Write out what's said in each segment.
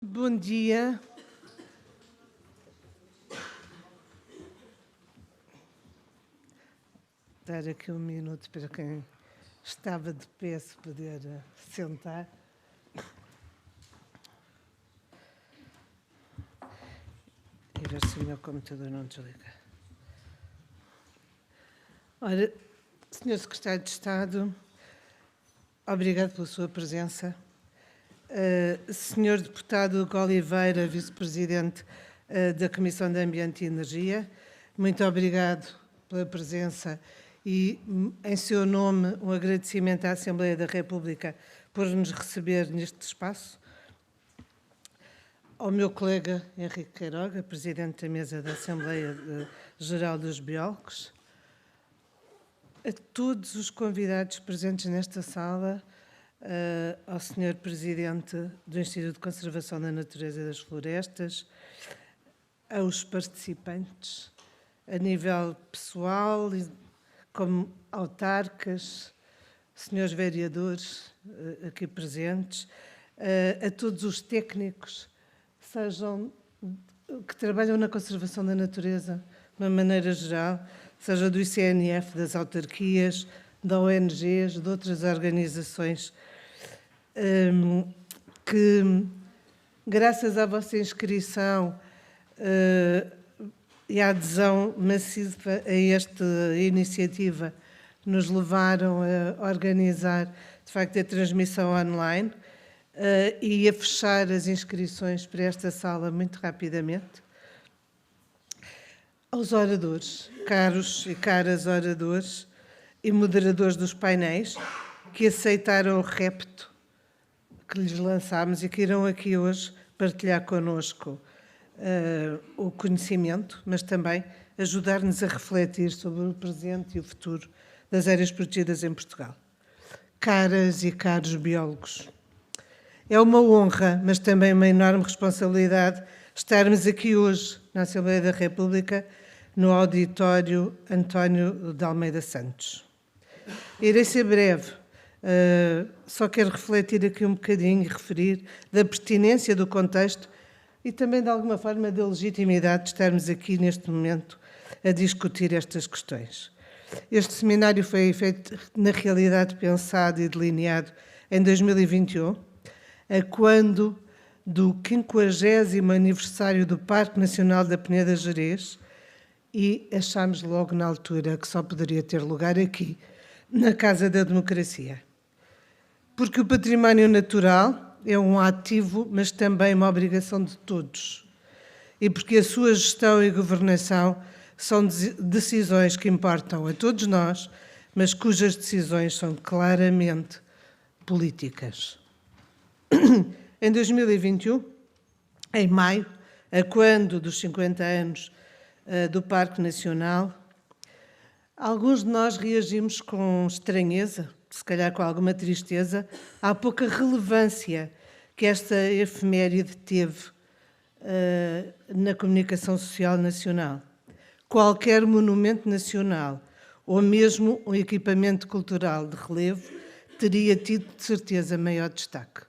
Bom dia. Dar aqui um minuto para quem estava de pé se poder sentar. E ver se o meu computador não desliga. Ora, Sr. Secretário de Estado, obrigado pela sua presença. Sr. Deputado Hugo Oliveira, Vice-Presidente da Comissão de Ambiente e Energia, muito obrigado pela presença e, em seu nome, um agradecimento à Assembleia da República por nos receber neste espaço. Ao meu colega Henrique Queiroga, Presidente da Mesa da Assembleia Geral dos Biólogos, a todos os convidados presentes nesta sala, ao Sr. Presidente do Instituto de Conservação da Natureza e das Florestas, aos participantes, a nível pessoal, como autarcas, senhores vereadores aqui presentes, a todos os técnicos que trabalham na conservação da natureza, de uma maneira geral, seja do ICNF, das autarquias, de ONGs, de outras organizações, que, graças à vossa inscrição e à adesão maciça a esta iniciativa, nos levaram a organizar, de facto, a transmissão online e a fechar as inscrições para esta sala muito rapidamente. Aos oradores, caros e caras oradores e moderadores dos painéis, que aceitaram o repto que lhes lançámos e que irão aqui hoje partilhar connosco o conhecimento, mas também ajudar-nos a refletir sobre o presente e o futuro das áreas protegidas em Portugal. Caras e caros biólogos, é uma honra, mas também uma enorme responsabilidade estarmos aqui hoje na Assembleia da República, no auditório António de Almeida Santos. Irei ser breve, só quero refletir aqui um bocadinho e referir da pertinência do contexto e também, de alguma forma, da legitimidade de estarmos aqui neste momento a discutir estas questões. Este seminário foi feito, na realidade, pensado e delineado em 2021, a quando do 50º aniversário do Parque Nacional da Peneda Gerês, e achámos logo na altura que só poderia ter lugar aqui, na Casa da Democracia. Porque o património natural é um ativo, mas também uma obrigação de todos. E porque a sua gestão e governação são decisões que importam a todos nós, mas cujas decisões são claramente políticas. Em 2021, em maio, a quando dos 50 anos do Parque Nacional, alguns de nós reagimos com estranheza, se calhar com alguma tristeza, à pouca relevância que esta efeméride teve na comunicação social nacional. Qualquer monumento nacional, ou mesmo um equipamento cultural de relevo, teria tido, de certeza, maior destaque.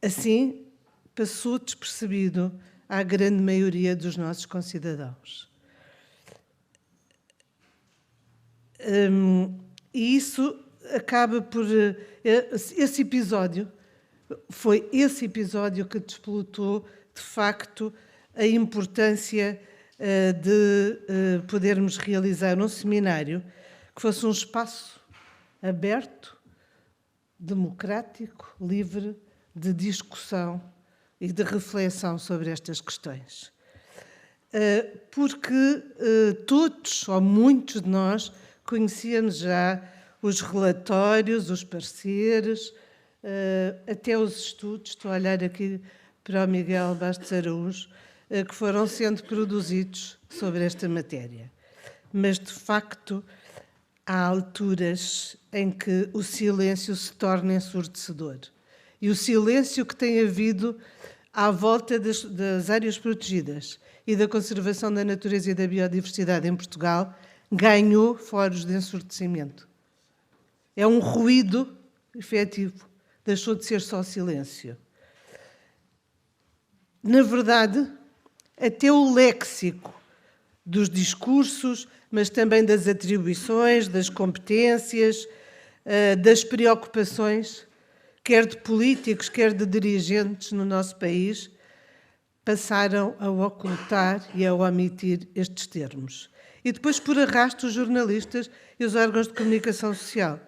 Assim, passou despercebido à grande maioria dos nossos concidadãos. E isso acaba por... Esse episódio foi esse episódio que desplotou, de facto, a importância de podermos realizar um seminário que fosse um espaço aberto, democrático, livre de discussão e de reflexão sobre estas questões. Porque todos, ou muitos de nós, conhecíamos já os relatórios, os pareceres, até os estudos, estou a olhar aqui para o Miguel Bastos Araújo, que foram sendo produzidos sobre esta matéria. Mas, de facto, há alturas em que o silêncio se torna ensurdecedor. E o silêncio que tem havido à volta das áreas protegidas e da conservação da natureza e da biodiversidade em Portugal ganhou foros de ensurdecimento. É um ruído efetivo, deixou de ser só silêncio. Na verdade, até o léxico dos discursos, mas também das atribuições, das competências, das preocupações, quer de políticos, quer de dirigentes no nosso país, passaram a ocultar e a omitir estes termos. E depois, por arrasto, os jornalistas e os órgãos de comunicação social.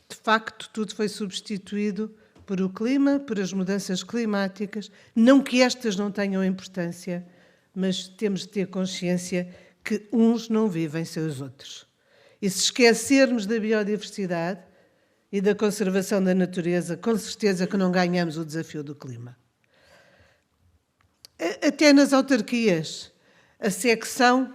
De facto, tudo foi substituído por o clima, por as mudanças climáticas. Não que estas não tenham importância, mas temos de ter consciência que uns não vivem sem os outros. E se esquecermos da biodiversidade e da conservação da natureza, com certeza que não ganhamos o desafio do clima. Até nas autarquias, a secção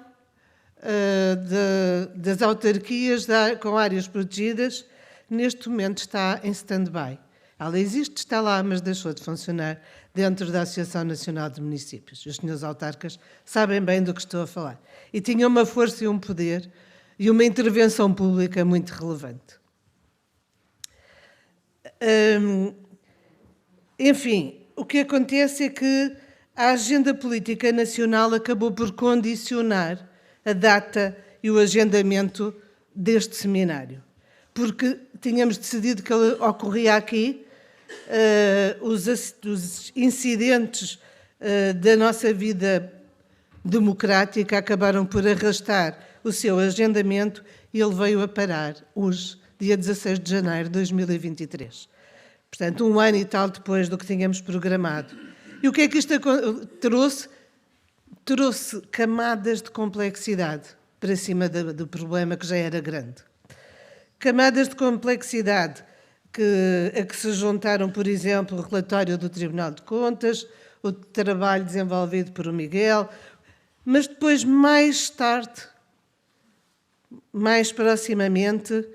das autarquias com áreas protegidas, neste momento está em stand-by. Ela existe, está lá, mas deixou de funcionar dentro da Associação Nacional de Municípios. Os senhores autarcas sabem bem do que estou a falar. E tinha uma força e um poder e uma intervenção pública muito relevante. Enfim, o que acontece é que a agenda política nacional acabou por condicionar a data e o agendamento deste seminário, porque tínhamos decidido que ele ocorria aqui. Os incidentes da nossa vida democrática acabaram por arrastar o seu agendamento e ele veio a parar hoje, dia 16 de janeiro de 2023. Portanto, um ano e tal depois do que tínhamos programado. E o que é que isto trouxe? Trouxe camadas de complexidade para cima do problema que já era grande. Camadas de complexidade a que se juntaram, por exemplo, o relatório do Tribunal de Contas, o trabalho desenvolvido por o Miguel, mas depois, mais tarde, mais proximamente,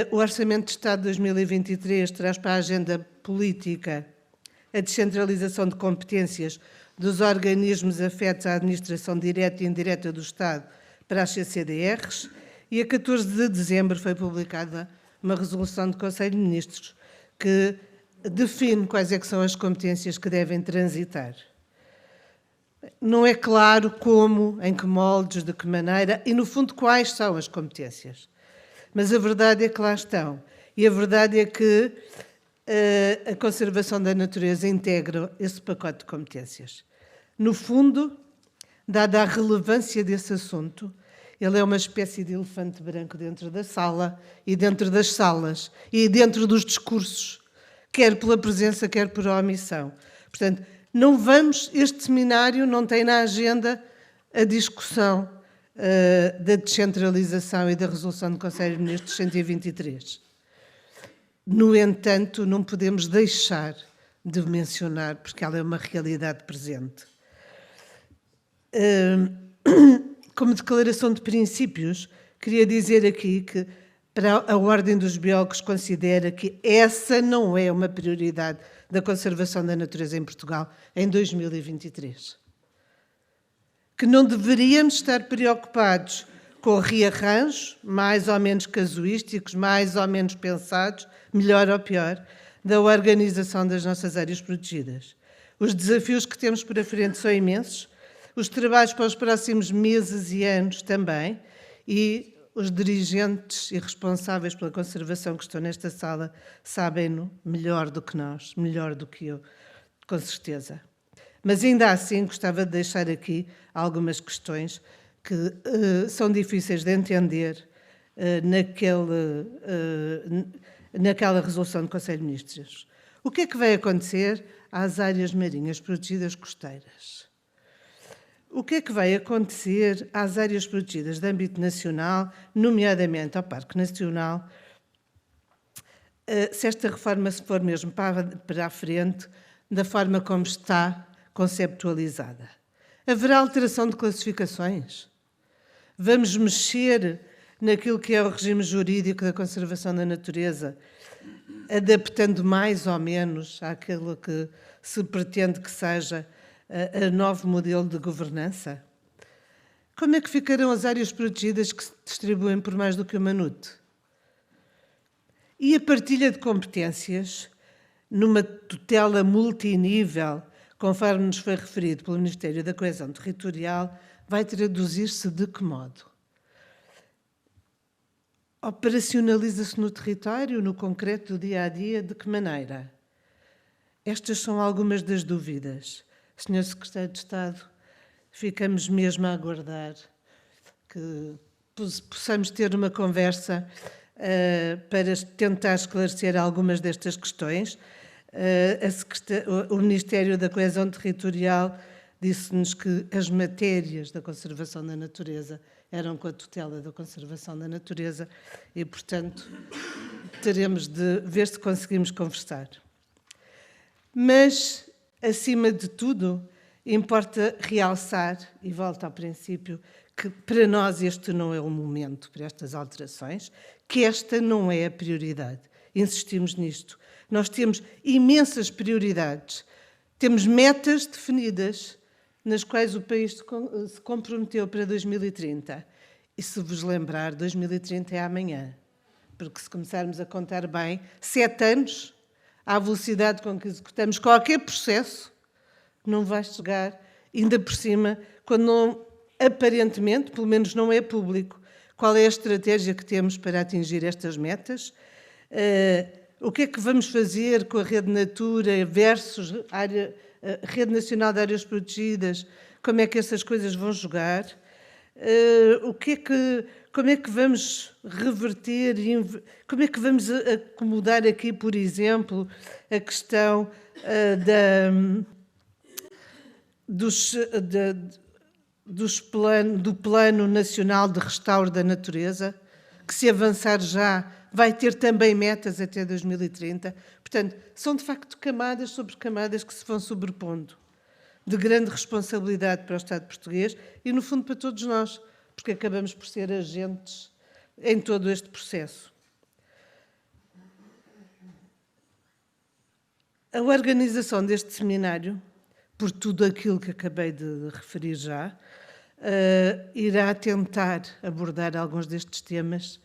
o Orçamento de Estado de 2023 traz para a agenda política a descentralização de competências dos organismos afetos à administração direta e indireta do Estado para as CCDRs, e a 14 de dezembro foi publicada uma resolução do Conselho de Ministros que define quais é que são as competências que devem transitar. Não é claro como, em que moldes, de que maneira e, no fundo, quais são as competências. Mas a verdade é que lá estão. E a verdade é que a conservação da natureza integra esse pacote de competências. No fundo, dada a relevância desse assunto, ele é uma espécie de elefante branco dentro da sala e dentro das salas e dentro dos discursos, quer pela presença, quer por omissão. Portanto, este seminário não tem na agenda a discussão da descentralização e da resolução do Conselho de Ministros 123. No entanto, não podemos deixar de mencionar, porque ela é uma realidade presente. Como declaração de princípios, queria dizer aqui que a Ordem dos Biólogos considera que essa não é uma prioridade da conservação da natureza em Portugal em 2023. Que não deveríamos estar preocupados com rearranjos, mais ou menos casuísticos, mais ou menos pensados, melhor ou pior, da organização das nossas áreas protegidas. Os desafios que temos para frente são imensos, os trabalhos para os próximos meses e anos também, e os dirigentes e responsáveis pela conservação que estão nesta sala sabem-no melhor do que nós, melhor do que eu, com certeza. Mas ainda assim gostava de deixar aqui algumas questões que são difíceis de entender naquela resolução do Conselho de Ministros. O que é que vai acontecer às áreas marinhas protegidas costeiras? O que é que vai acontecer às áreas protegidas de âmbito nacional, nomeadamente ao Parque Nacional, se esta reforma se for mesmo para a frente, da forma como está conceptualizada? Haverá alteração de classificações? Vamos mexer naquilo que é o regime jurídico da conservação da natureza adaptando mais ou menos àquilo que se pretende que seja a novo modelo de governança? Como é que ficarão as áreas protegidas que se distribuem por mais do que uma NUT? E a partilha de competências, numa tutela multinível, conforme nos foi referido pelo Ministério da Coesão Territorial, vai traduzir-se de que modo? Operacionaliza-se no território, no concreto do dia-a-dia, de que maneira? Estas são algumas das dúvidas. Senhor Secretário de Estado, ficamos mesmo a aguardar que possamos ter uma conversa para tentar esclarecer algumas destas questões. O Ministério da Coesão Territorial disse-nos que as matérias da conservação da natureza eram com a tutela da conservação da natureza e, portanto, teremos de ver se conseguimos conversar. Mas, acima de tudo, importa realçar, e volto ao princípio, que para nós este não é o momento para estas alterações, que esta não é a prioridade. Insistimos nisto. Nós temos imensas prioridades, temos metas definidas nas quais o país se comprometeu para 2030. E se vos lembrar, 2030 é amanhã, porque se começarmos a contar bem, 7 anos, à velocidade com que executamos qualquer processo, não vai chegar, ainda por cima, quando não, aparentemente, pelo menos não é público, qual é a estratégia que temos para atingir estas metas, o que é que vamos fazer com a Rede Natura versus a Rede Nacional de Áreas Protegidas, como é que essas coisas vão jogar, como é que vamos reverter, como é que vamos acomodar aqui, por exemplo, a questão do Plano Nacional de Restauro da Natureza, que, se avançar já, vai ter também metas até 2030. Portanto, são de facto camadas sobre camadas que se vão sobrepondo, de grande responsabilidade para o Estado português e, no fundo, para todos nós, porque acabamos por ser agentes em todo este processo. A organização deste seminário, por tudo aquilo que acabei de referir já, irá tentar abordar alguns destes temas.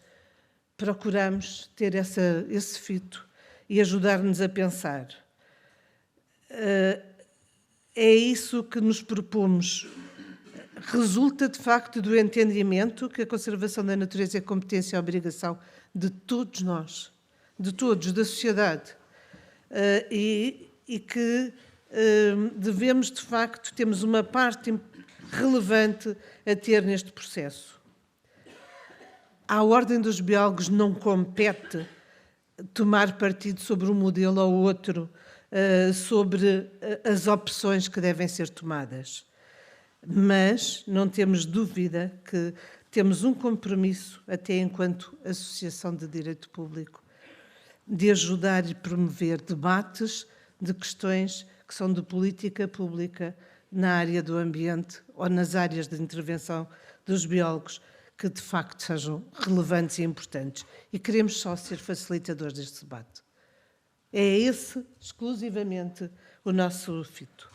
Procuramos ter esse fito e ajudar-nos a pensar. É isso que nos propomos. Resulta, de facto, do entendimento que a conservação da natureza é competência e obrigação de todos nós, de todos, da sociedade, e que devemos, de facto, temos uma parte relevante a ter neste processo. À Ordem dos Biólogos não compete tomar partido sobre um modelo ou outro, sobre as opções que devem ser tomadas. Mas não temos dúvida que temos um compromisso, até enquanto Associação de Direito Público, de ajudar e promover debates de questões que são de política pública na área do ambiente ou nas áreas de intervenção dos biólogos, que de facto sejam relevantes e importantes. E queremos só ser facilitadores deste debate. É esse, exclusivamente, o nosso fito.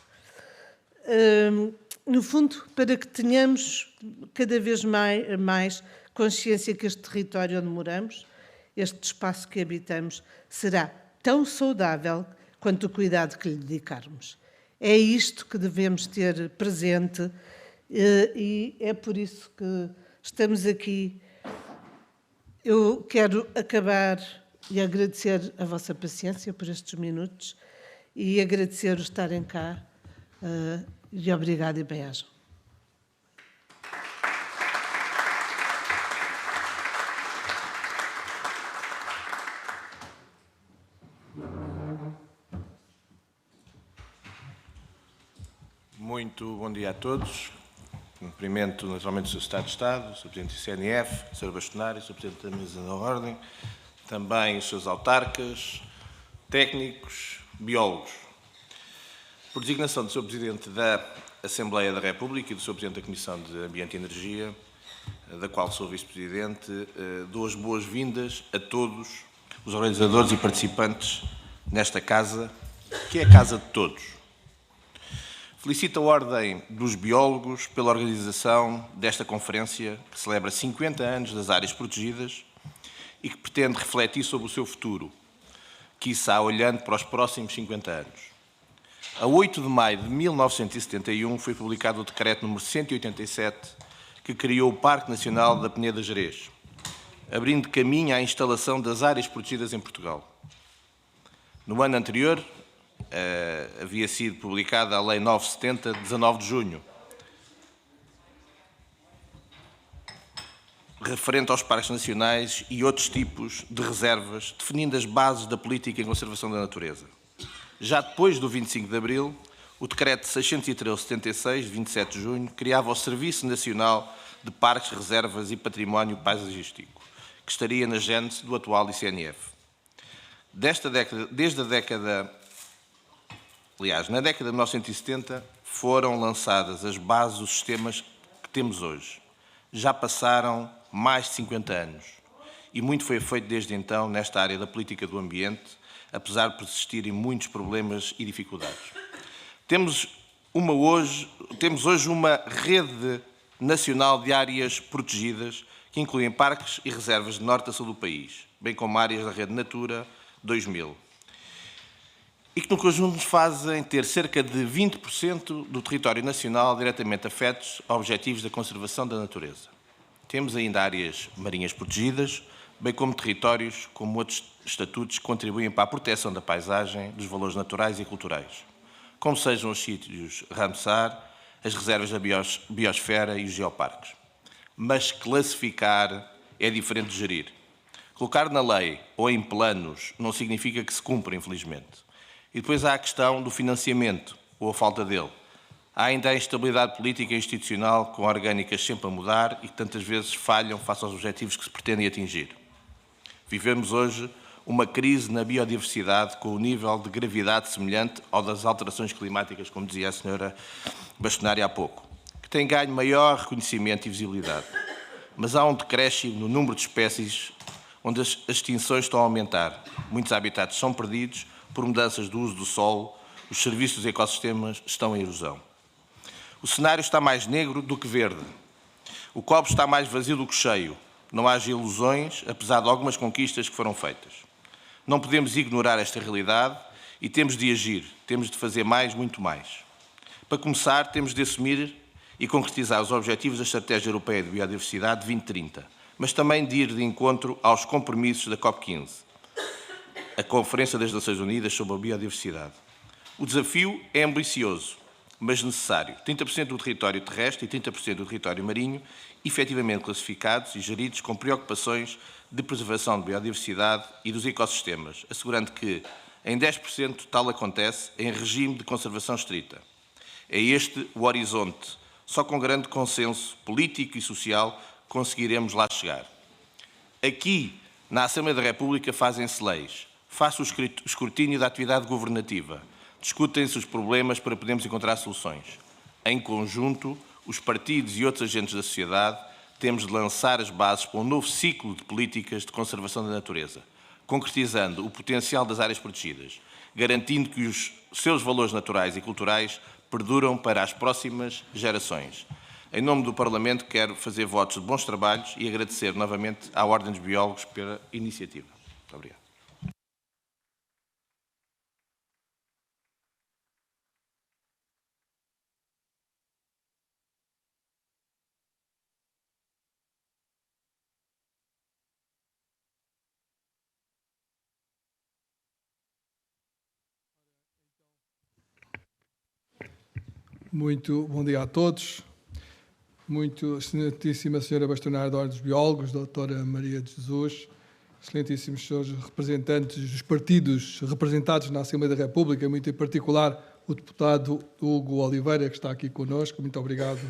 No fundo, para que tenhamos cada vez mais consciência que este território onde moramos, este espaço que habitamos, será tão saudável quanto o cuidado que lhe dedicarmos. É isto que devemos ter presente e é por isso que estamos aqui. Eu quero acabar e agradecer a vossa paciência por estes minutos e agradecer o estarem cá. E obrigado e bem-ajam. Muito bom dia a todos. Cumprimento naturalmente o Sr. Secretário de Estado, o Sr. Presidente do CNF, o Sr. Bastonário, o Sr. Presidente da Mesa da Ordem, também os seus autarcas, técnicos, biólogos. Por designação do Sr. Presidente da Assembleia da República e do Sr. Presidente da Comissão de Ambiente e Energia, da qual sou Vice-Presidente, dou as boas-vindas a todos os organizadores e participantes nesta casa, que é a casa de todos. Felicito a Ordem dos Biólogos pela organização desta conferência que celebra 50 anos das áreas protegidas e que pretende refletir sobre o seu futuro, quiçá olhando para os próximos 50 anos. A 8 de maio de 1971 foi publicado o Decreto número 187, que criou o Parque Nacional da Peneda Gerês, abrindo caminho à instalação das áreas protegidas em Portugal. No ano anterior, havia sido publicada a Lei 970, de 19 de junho, referente aos parques nacionais e outros tipos de reservas, definindo as bases da política em conservação da natureza. Já depois do 25 de abril, o Decreto 613/76, de 27 de junho, criava o Serviço Nacional de Parques, Reservas e Património Paisagístico, que estaria na gênese do atual ICNF. Na década de 1970, foram lançadas as bases dos sistemas que temos hoje. Já passaram mais de 50 anos e muito foi feito desde então nesta área da política do ambiente, apesar de persistirem muitos problemas e dificuldades. Temos hoje uma rede nacional de áreas protegidas que incluem parques e reservas de norte a sul do país, bem como áreas da rede Natura 2000. E que no conjunto nos fazem ter cerca de 20% do território nacional diretamente afetos a objetivos da conservação da natureza. Temos ainda áreas marinhas protegidas, bem como territórios como outros estatutos que contribuem para a proteção da paisagem, dos valores naturais e culturais, como sejam os sítios Ramsar, as reservas da biosfera e os geoparques. Mas classificar é diferente de gerir. Colocar na lei ou em planos não significa que se cumpra, infelizmente. E depois há a questão do financiamento, ou a falta dele. Há ainda a instabilidade política e institucional, com orgânicas sempre a mudar e que tantas vezes falham face aos objetivos que se pretendem atingir. Vivemos hoje uma crise na biodiversidade com um nível de gravidade semelhante ao das alterações climáticas, como dizia a senhora Bastonári há pouco, que tem ganho maior reconhecimento e visibilidade. Mas há um decréscimo no número de espécies onde as extinções estão a aumentar. Muitos habitats são perdidos por mudanças do uso do solo, os serviços dos ecossistemas estão em erosão. O cenário está mais negro do que verde. O copo está mais vazio do que cheio. Não há ilusões, apesar de algumas conquistas que foram feitas. Não podemos ignorar esta realidade e temos de agir, temos de fazer mais, muito mais. Para começar, temos de assumir e concretizar os objetivos da Estratégia Europeia de Biodiversidade 2030, mas também de ir de encontro aos compromissos da COP15, a Conferência das Nações Unidas sobre a Biodiversidade. O desafio é ambicioso, mas necessário. 30% do território terrestre e 30% do território marinho efetivamente classificados e geridos com preocupações de preservação de biodiversidade e dos ecossistemas, assegurando que em 10% tal acontece em regime de conservação estrita. É este o horizonte. Só com grande consenso político e social conseguiremos lá chegar. Aqui, na Assembleia da República, fazem-se leis. Faça o escrutínio da atividade governativa. Discutem-se os problemas para podermos encontrar soluções. Em conjunto, os partidos e outros agentes da sociedade temos de lançar as bases para um novo ciclo de políticas de conservação da natureza, concretizando o potencial das áreas protegidas, garantindo que os seus valores naturais e culturais perduram para as próximas gerações. Em nome do Parlamento, quero fazer votos de bons trabalhos e agradecer novamente à Ordem dos Biólogos pela iniciativa. Muito obrigado. Muito bom dia a todos. Muito excelentíssima senhora Bastonária da Ordem dos Biólogos, doutora Maria de Jesus, excelentíssimos senhores representantes dos partidos representados na Assembleia da República, muito em particular o deputado Hugo Oliveira, que está aqui connosco. Muito obrigado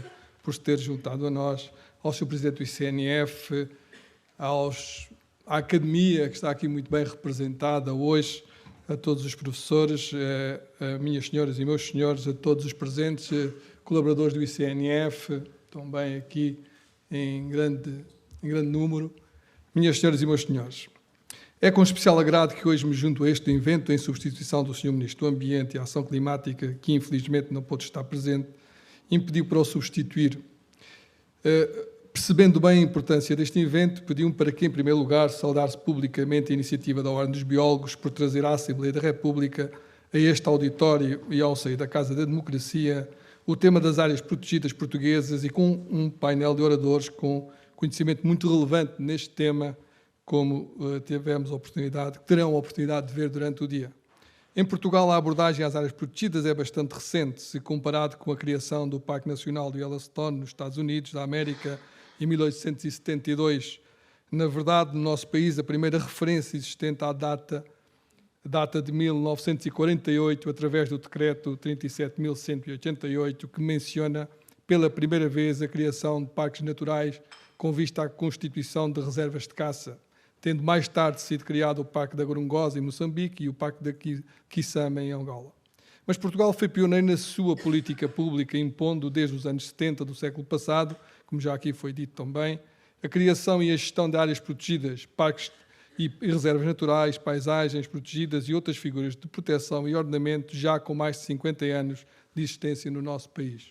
por se ter juntado a nós, ao Sr. Presidente do ICNF, à Academia, que está aqui muito bem representada hoje, a todos os professores, a minhas senhoras e meus senhores, a todos os presentes, colaboradores do ICNF, também aqui em grande número, minhas senhoras e meus senhores. É com especial agrado que hoje me junto a este evento em substituição do Sr. Ministro do Ambiente e Ação Climática, que infelizmente não pôde estar presente, e me pediu para o substituir. Percebendo bem a importância deste evento, pediu-me para que, em primeiro lugar, saudasse publicamente a iniciativa da Ordem dos Biólogos por trazer à Assembleia da República, a este auditório e ao seio da Casa da Democracia, o tema das áreas protegidas portuguesas e com um painel de oradores com conhecimento muito relevante neste tema, como terão a oportunidade de ver durante o dia. Em Portugal, a abordagem às áreas protegidas é bastante recente, se comparado com a criação do Parque Nacional do Yellowstone nos Estados Unidos da América em 1872. Na verdade, no nosso país, a primeira referência existente à data de 1948, através do Decreto 37.188, que menciona pela primeira vez a criação de parques naturais com vista à constituição de reservas de caça, tendo mais tarde sido criado o Parque da Gorongosa, em Moçambique, e o Parque da Quissama, em Angola. Mas Portugal foi pioneiro na sua política pública, impondo, desde os anos 70 do século passado, como já aqui foi dito também, a criação e a gestão de áreas protegidas, parques e reservas naturais, paisagens protegidas e outras figuras de proteção e ordenamento já com mais de 50 anos de existência no nosso país.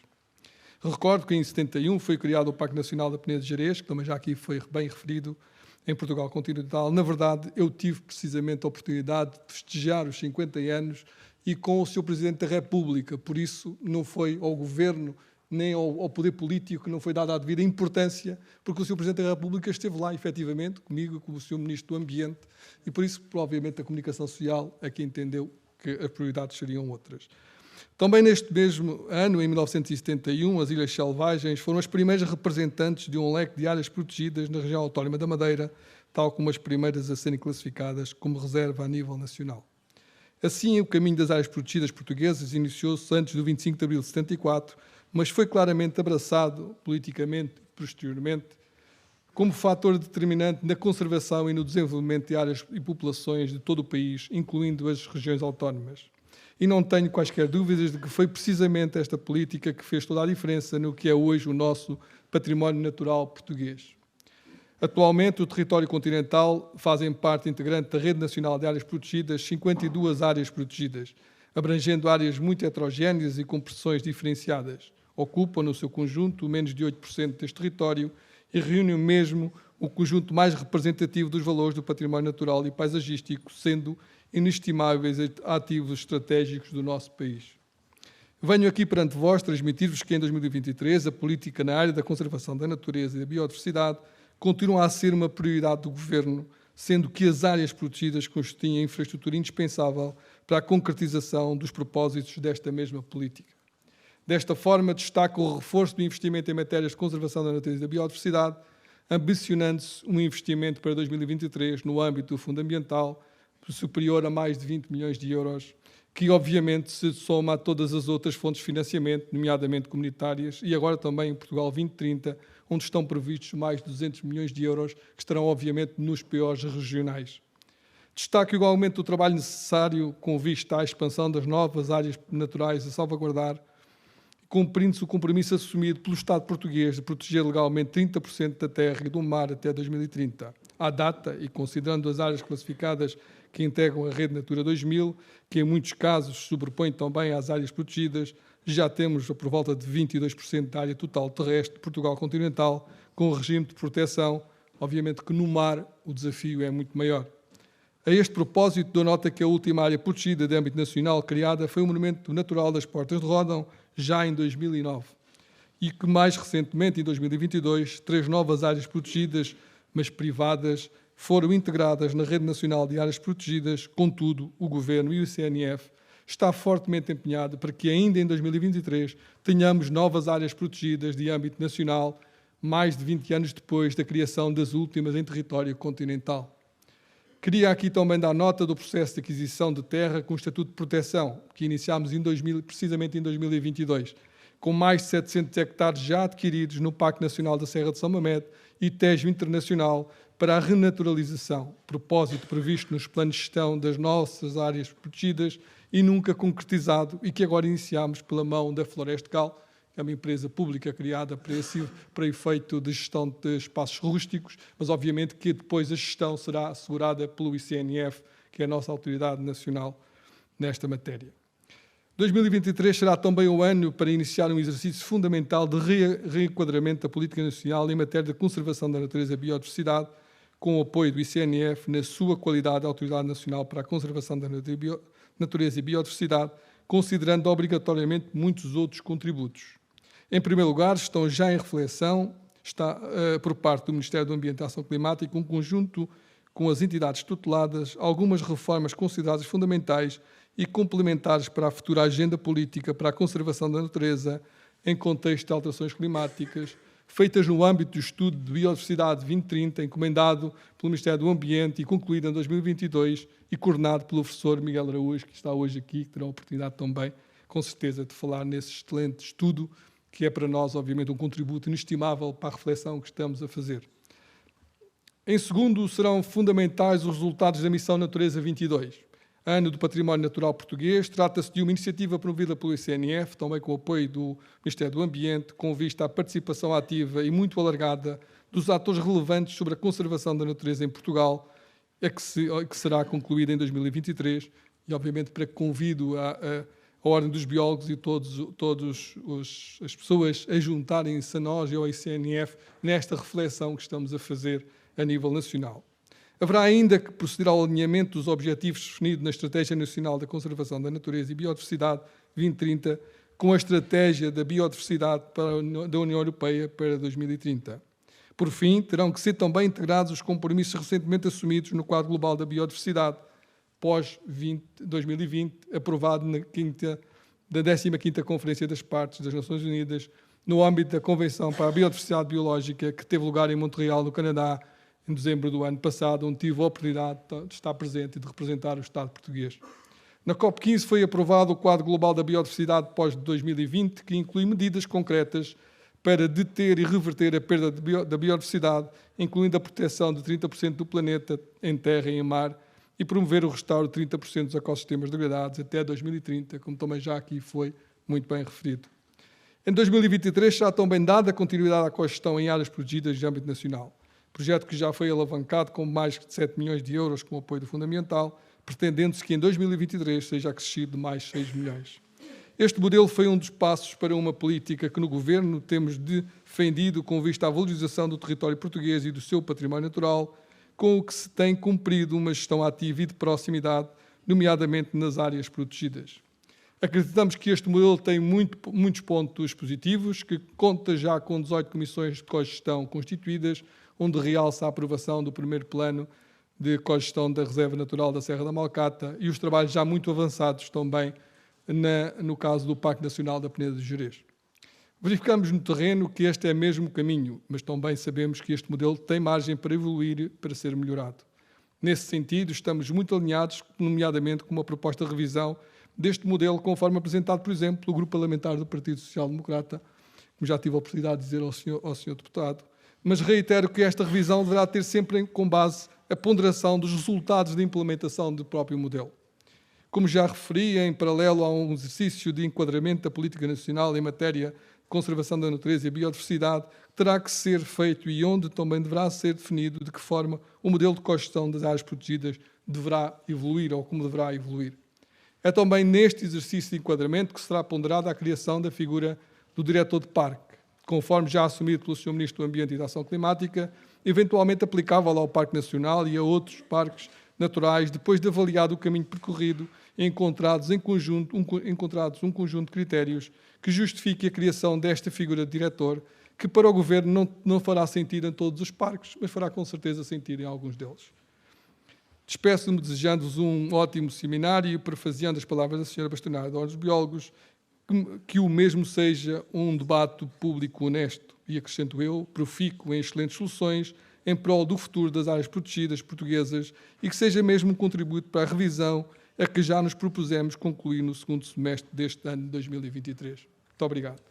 Recordo que em 71 foi criado o Parque Nacional da Peneda de Gerês, que também já aqui foi bem referido, em Portugal continental. Na verdade, eu tive precisamente a oportunidade de festejar os 50 anos e com o Sr. Presidente da República, por isso não foi ao Governo nem ao poder político que não foi dada a devida importância, porque o Sr. Presidente da República esteve lá, efetivamente, comigo, com o Sr. Ministro do Ambiente, e por isso, provavelmente, a comunicação social é que entendeu que as prioridades seriam outras. Também neste mesmo ano, em 1971, as Ilhas Selvagens foram as primeiras representantes de um leque de áreas protegidas na região autónoma da Madeira, tal como as primeiras a serem classificadas como reserva a nível nacional. Assim, o caminho das áreas protegidas portuguesas iniciou-se antes do 25 de abril de 74, mas foi claramente abraçado politicamente, posteriormente, como fator determinante na conservação e no desenvolvimento de áreas e populações de todo o país, incluindo as regiões autónomas. E não tenho quaisquer dúvidas de que foi precisamente esta política que fez toda a diferença no que é hoje o nosso património natural português. Atualmente, o território continental fazem parte integrante da Rede Nacional de Áreas Protegidas 52 áreas protegidas, abrangendo áreas muito heterogéneas e com pressões diferenciadas. Ocupam, no seu conjunto, menos de 8% deste território e reúnem mesmo o conjunto mais representativo dos valores do património natural e paisagístico, sendo inestimáveis ativos estratégicos do nosso país. Venho aqui perante vós transmitir-vos que em 2023 a política na área da conservação da natureza e da biodiversidade continua a ser uma prioridade do Governo, sendo que as áreas protegidas constituem a infraestrutura indispensável para a concretização dos propósitos desta mesma política. Desta forma, destaco o reforço do investimento em matérias de conservação da natureza e da biodiversidade, ambicionando-se um investimento para 2023 no âmbito do Fundo Ambiental superior a mais de 20 milhões de euros, que obviamente se soma a todas as outras fontes de financiamento, nomeadamente comunitárias, e agora também em Portugal 2030, onde estão previstos mais de 200 milhões de euros, que estarão obviamente nos POs regionais. Destaco igualmente o trabalho necessário com vista à expansão das novas áreas naturais a salvaguardar, cumprindo-se o compromisso assumido pelo Estado português de proteger legalmente 30% da terra e do mar até 2030. À data, e considerando as áreas classificadas que integram a Rede Natura 2000, que em muitos casos se sobrepõem também às áreas protegidas, já temos por volta de 22% da área total terrestre de Portugal continental, com o regime de proteção. Obviamente que no mar o desafio é muito maior. A este propósito, dou nota que a última área protegida de âmbito nacional criada foi o Monumento Natural das Portas de Ródão, já em 2009, e que mais recentemente, em 2022, 3 novas áreas protegidas, mas privadas, foram integradas na Rede Nacional de Áreas Protegidas. Contudo, o Governo e o CNF está fortemente empenhado para que ainda em 2023 tenhamos novas áreas protegidas de âmbito nacional, mais de 20 anos depois da criação das últimas em território continental. Queria aqui também dar nota do processo de aquisição de terra com Estatuto de Proteção, que iniciámos precisamente em 2022, com mais de 700 hectares já adquiridos no Parque Nacional da Serra de São Mamede e Tejo Internacional para a renaturalização, propósito previsto nos planos de gestão das nossas áreas protegidas e nunca concretizado, e que agora iniciamos pela mão da Florestal, é uma empresa pública criada para efeito de gestão de espaços rústicos, mas obviamente que depois a gestão será assegurada pelo ICNF, que é a nossa autoridade nacional nesta matéria. 2023 será também o ano para iniciar um exercício fundamental de reenquadramento da política nacional em matéria de conservação da natureza e biodiversidade, com o apoio do ICNF na sua qualidade de Autoridade Nacional para a Conservação da Natureza e Biodiversidade, considerando obrigatoriamente muitos outros contributos. Em primeiro lugar, estão já em reflexão, por parte do Ministério do Ambiente e Ação Climática, um conjunto com as entidades tuteladas, algumas reformas consideradas fundamentais e complementares para a futura agenda política para a conservação da natureza em contexto de alterações climáticas, feitas no âmbito do Estudo de Biodiversidade 2030, encomendado pelo Ministério do Ambiente e concluído em 2022 e coordenado pelo professor Miguel Araújo, que está hoje aqui, que terá a oportunidade também, com certeza, de falar nesse excelente estudo, que é para nós, obviamente, um contributo inestimável para a reflexão que estamos a fazer. Em segundo, serão fundamentais os resultados da Missão Natureza 22, Ano do Património Natural Português. Trata-se de uma iniciativa promovida pelo ICNF, também com o apoio do Ministério do Ambiente, com vista à participação ativa e muito alargada dos atores relevantes sobre a conservação da natureza em Portugal, que será concluída em 2023, e obviamente para que convido a Ordem dos Biólogos e todas as pessoas a juntarem-se a nós e ao ICNF nesta reflexão que estamos a fazer a nível nacional. Haverá ainda que proceder ao alinhamento dos objetivos definidos na Estratégia Nacional da Conservação da Natureza e Biodiversidade 2030 com a Estratégia da Biodiversidade da União Europeia para 2030. Por fim, terão que ser também integrados os compromissos recentemente assumidos no quadro global da biodiversidade pós-2020, aprovado na 15ª Conferência das Partes das Nações Unidas, no âmbito da Convenção para a Biodiversidade Biológica, que teve lugar em Montreal, no Canadá, em dezembro do ano passado, onde tive a oportunidade de estar presente e de representar o Estado português. Na COP15 foi aprovado o quadro global da biodiversidade pós-2020, que inclui medidas concretas para deter e reverter a perda da biodiversidade, incluindo a proteção de 30% do planeta em terra e em mar, e promover o restauro de 30% dos ecossistemas degradados até 2030, como também já aqui foi muito bem referido. Em 2023 será também dada continuidade à cogestão em áreas protegidas de âmbito nacional, projeto que já foi alavancado com mais de 7 milhões de euros com apoio do Fundamental, pretendendo-se que em 2023 seja acrescido de mais 6 milhões. Este modelo foi um dos passos para uma política que no Governo temos defendido com vista à valorização do território português e do seu património natural, com o que se tem cumprido uma gestão ativa e de proximidade, nomeadamente nas áreas protegidas. Acreditamos que este modelo tem muitos pontos positivos, que conta já com 18 comissões de cogestão constituídas, onde realça a aprovação do primeiro plano de cogestão da Reserva Natural da Serra da Malcata e os trabalhos já muito avançados também no caso do Parque Nacional da Peneda de Gerês. Verificamos no terreno que este é mesmo o caminho, mas também sabemos que este modelo tem margem para evoluir, para ser melhorado. Nesse sentido, estamos muito alinhados, nomeadamente com uma proposta de revisão deste modelo, conforme apresentado, por exemplo, pelo Grupo Parlamentar do Partido Social Democrata, como já tive a oportunidade de dizer ao senhor deputado, mas reitero que esta revisão deverá ter sempre com base a ponderação dos resultados de implementação do próprio modelo. Como já referi, em paralelo a um exercício de enquadramento da política nacional em matéria de conservação da natureza e biodiversidade, terá que ser feito e onde também deverá ser definido de que forma o modelo de cogestão das áreas protegidas deverá evoluir ou como deverá evoluir. É também neste exercício de enquadramento que será ponderada a criação da figura do diretor de parque, conforme já assumido pelo Sr. Ministro do Ambiente e da Ação Climática, eventualmente aplicável ao Parque Nacional e a outros parques naturais, depois de avaliado o caminho percorrido e encontrados um conjunto de critérios que justifique a criação desta figura de diretor, que para o Governo não fará sentido em todos os parques, mas fará com certeza sentido em alguns deles. Despeço-me desejando-vos um ótimo seminário e parafraseando as palavras da Sra. Bastonária da Ordem dos Biólogos, que o mesmo seja um debate público honesto e, acrescento eu, profícuo em excelentes soluções em prol do futuro das áreas protegidas portuguesas e que seja mesmo um contributo para a revisão a que já nos propusemos concluir no segundo semestre deste ano de 2023. Muito obrigado.